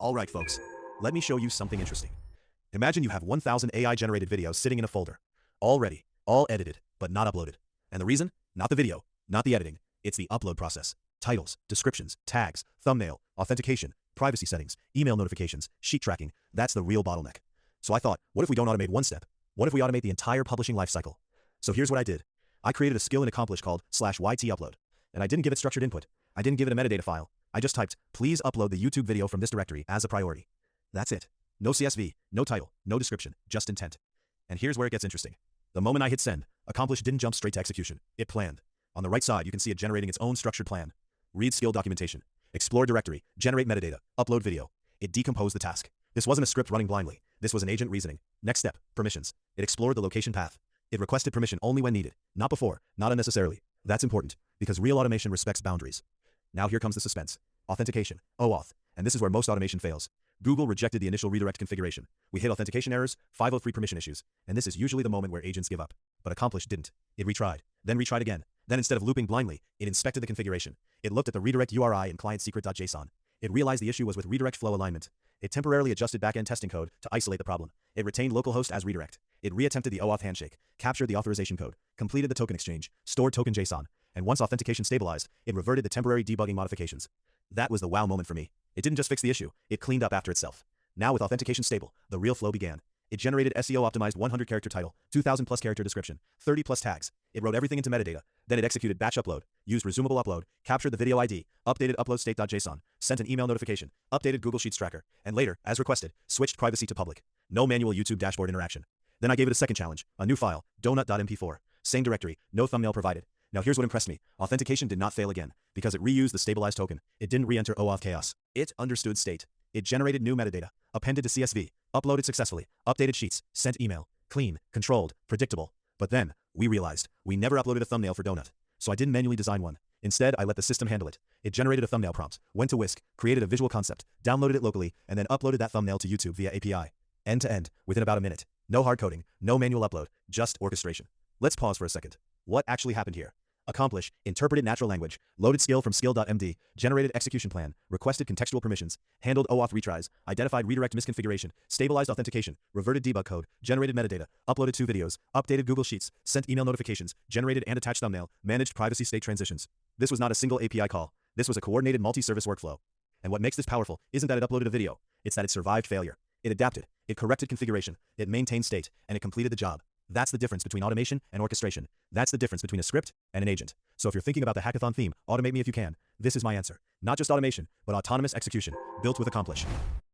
Alright folks, let me show you something interesting. Imagine you have 1,000 AI-generated videos sitting in a folder. All ready, all edited, but not uploaded. And the reason? Not the video, not the editing, it's the upload process. Titles, descriptions, tags, thumbnail, authentication, privacy settings, email notifications, sheet tracking, that's the real bottleneck. So I thought, what if we don't automate one step? What if we automate the entire publishing lifecycle? So here's what I did. I created a skill and accomplish called /YT-upload. And I didn't give it structured input. I didn't give it a metadata file. I just typed, please upload the YouTube video from this directory as a priority. That's it. No CSV, no title, no description, just intent. And here's where it gets interesting. The moment I hit send, accomplish didn't jump straight to execution. It planned. On the right side, you can see it generating its own structured plan. Read skill documentation. Explore directory. Generate metadata. Upload video. It decomposed the task. This wasn't a script running blindly. This was an agent reasoning. Next step, permissions. It explored the location path. It requested permission only when needed. Not before, not unnecessarily. That's important, because real automation respects boundaries. Now here comes the suspense. Authentication, OAuth, and this is where most automation fails. Google rejected the initial redirect configuration. We hit authentication errors, 503 permission issues, and this is usually the moment where agents give up. But Accomplish didn't. It retried, then retried again. Then instead of looping blindly, it inspected the configuration. It looked at the redirect URI and client secret.json. It realized the issue was with redirect flow alignment. It temporarily adjusted backend testing code to isolate the problem. It retained localhost as redirect. It reattempted the OAuth handshake, captured the authorization code, completed the token exchange, stored token.json, and once authentication stabilized, it reverted the temporary debugging modifications. That was the wow moment for me. It didn't just fix the issue, it cleaned up after itself. Now with authentication stable, the real flow began. It generated SEO-optimized 100-character title, 2,000 plus character description, 30 plus tags. It wrote everything into metadata. Then it executed batch upload, used resumable upload, captured the video ID, updated upload state.json, sent an email notification, updated Google Sheets tracker, and later, as requested, switched privacy to public. No manual YouTube dashboard interaction. Then I gave it a second challenge, a new file, donut.mp4. Same directory, no thumbnail provided. Now here's what impressed me. Authentication did not fail again, because it reused the stabilized token. It didn't re-enter OAuth chaos. It understood state. It generated new metadata, appended to CSV, uploaded successfully, updated sheets, sent email. Clean, controlled, predictable. But then, we realized, we never uploaded a thumbnail for Donut. So I didn't manually design one. Instead, I let the system handle it. It generated a thumbnail prompt, went to Whisk, created a visual concept, downloaded it locally, and then uploaded that thumbnail to YouTube via API. End to end, within about a minute. No hard coding, no manual upload, just orchestration. Let's pause for a second. What actually happened here? Accomplish, interpreted natural language, loaded skill from skill.md, generated execution plan, requested contextual permissions, handled OAuth retries, identified redirect misconfiguration, stabilized authentication, reverted debug code, generated metadata, uploaded 2 videos, updated Google Sheets, sent email notifications, generated and attached thumbnail, managed privacy state transitions. This was not a single API call. This was a coordinated multi-service workflow. And what makes this powerful isn't that it uploaded a video, it's that it survived failure. It adapted, it corrected configuration, it maintained state, and it completed the job. That's the difference between automation and orchestration. That's the difference between a script and an agent. So if you're thinking about the hackathon theme, automate me if you can, this is my answer. Not just automation, but autonomous execution, built with Accomplish.